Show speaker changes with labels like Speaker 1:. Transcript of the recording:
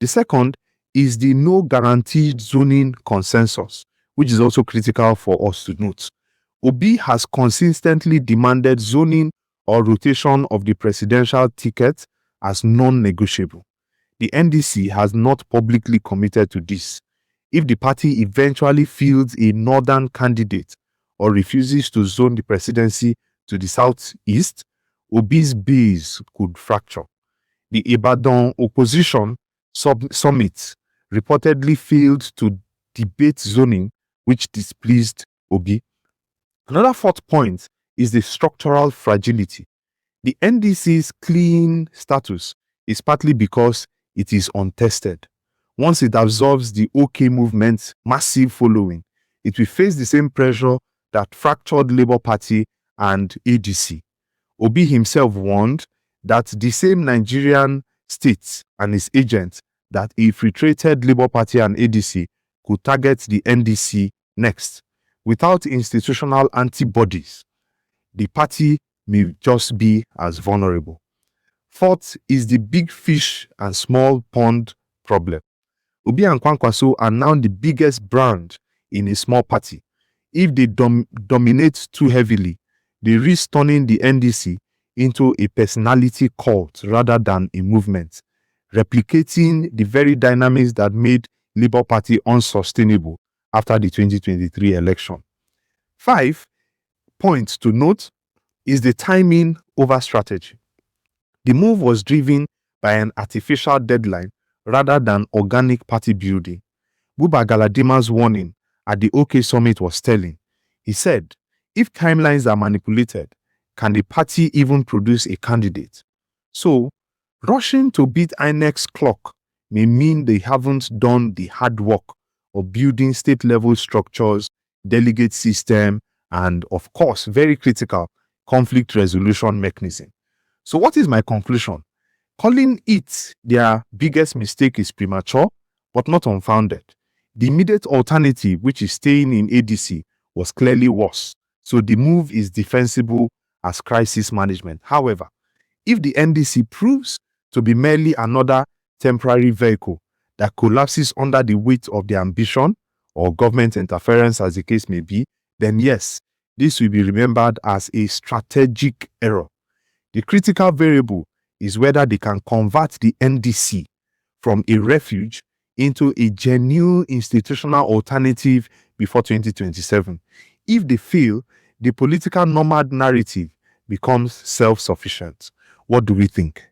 Speaker 1: The second is the no guaranteed zoning consensus, which is also critical for us to note. Obi has consistently demanded zoning or rotation of the presidential ticket as non-negotiable. The NDC has not publicly committed to this. If the party eventually fields a northern candidate or refuses to zone the presidency to the southeast, Obi's base could fracture. The Ibadan opposition summit reportedly failed to debate zoning, which displeased Obi. Another fourth point is the structural fragility. The NDC's clean status is partly because it is untested. Once it absorbs the OK movement's massive following, it will face the same pressure that fractured Labour Party and ADC. Obi himself warned that the same Nigerian states and its agents that infiltrated Labour Party and ADC could target the NDC next. Without institutional antibodies, the party may just be as vulnerable. Fourth is the big fish and small pond problem. Obi and Kwankwaso are now the biggest brand in a small party. If they dominate too heavily, they risk turning the NDC into a personality cult rather than a movement, replicating the very dynamics that made Labour Party unsustainable after the 2023 election. 5 points to note is the timing over strategy. The move was driven by an artificial deadline rather than organic party building. Buba Galadima's warning at the OK Summit was telling. He said, if timelines are manipulated, can the party even produce a candidate? So, rushing to beat INEC's clock may mean they haven't done the hard work of building state-level structures, delegate system, and, of course, very critical, conflict resolution mechanism. So what is my conclusion? Calling it their biggest mistake is premature, but not unfounded. The immediate alternative, which is staying in ADC, was clearly worse. So the move is defensible as crisis management. However, if the NDC proves to be merely another temporary vehicle that collapses under the weight of their ambition or government interference, as the case may be, then yes, this will be remembered as a strategic error. The critical variable is whether they can convert the NDC from a refuge into a genuine institutional alternative before 2027. If they fail, the political nomad narrative becomes self-sufficient. What do we think?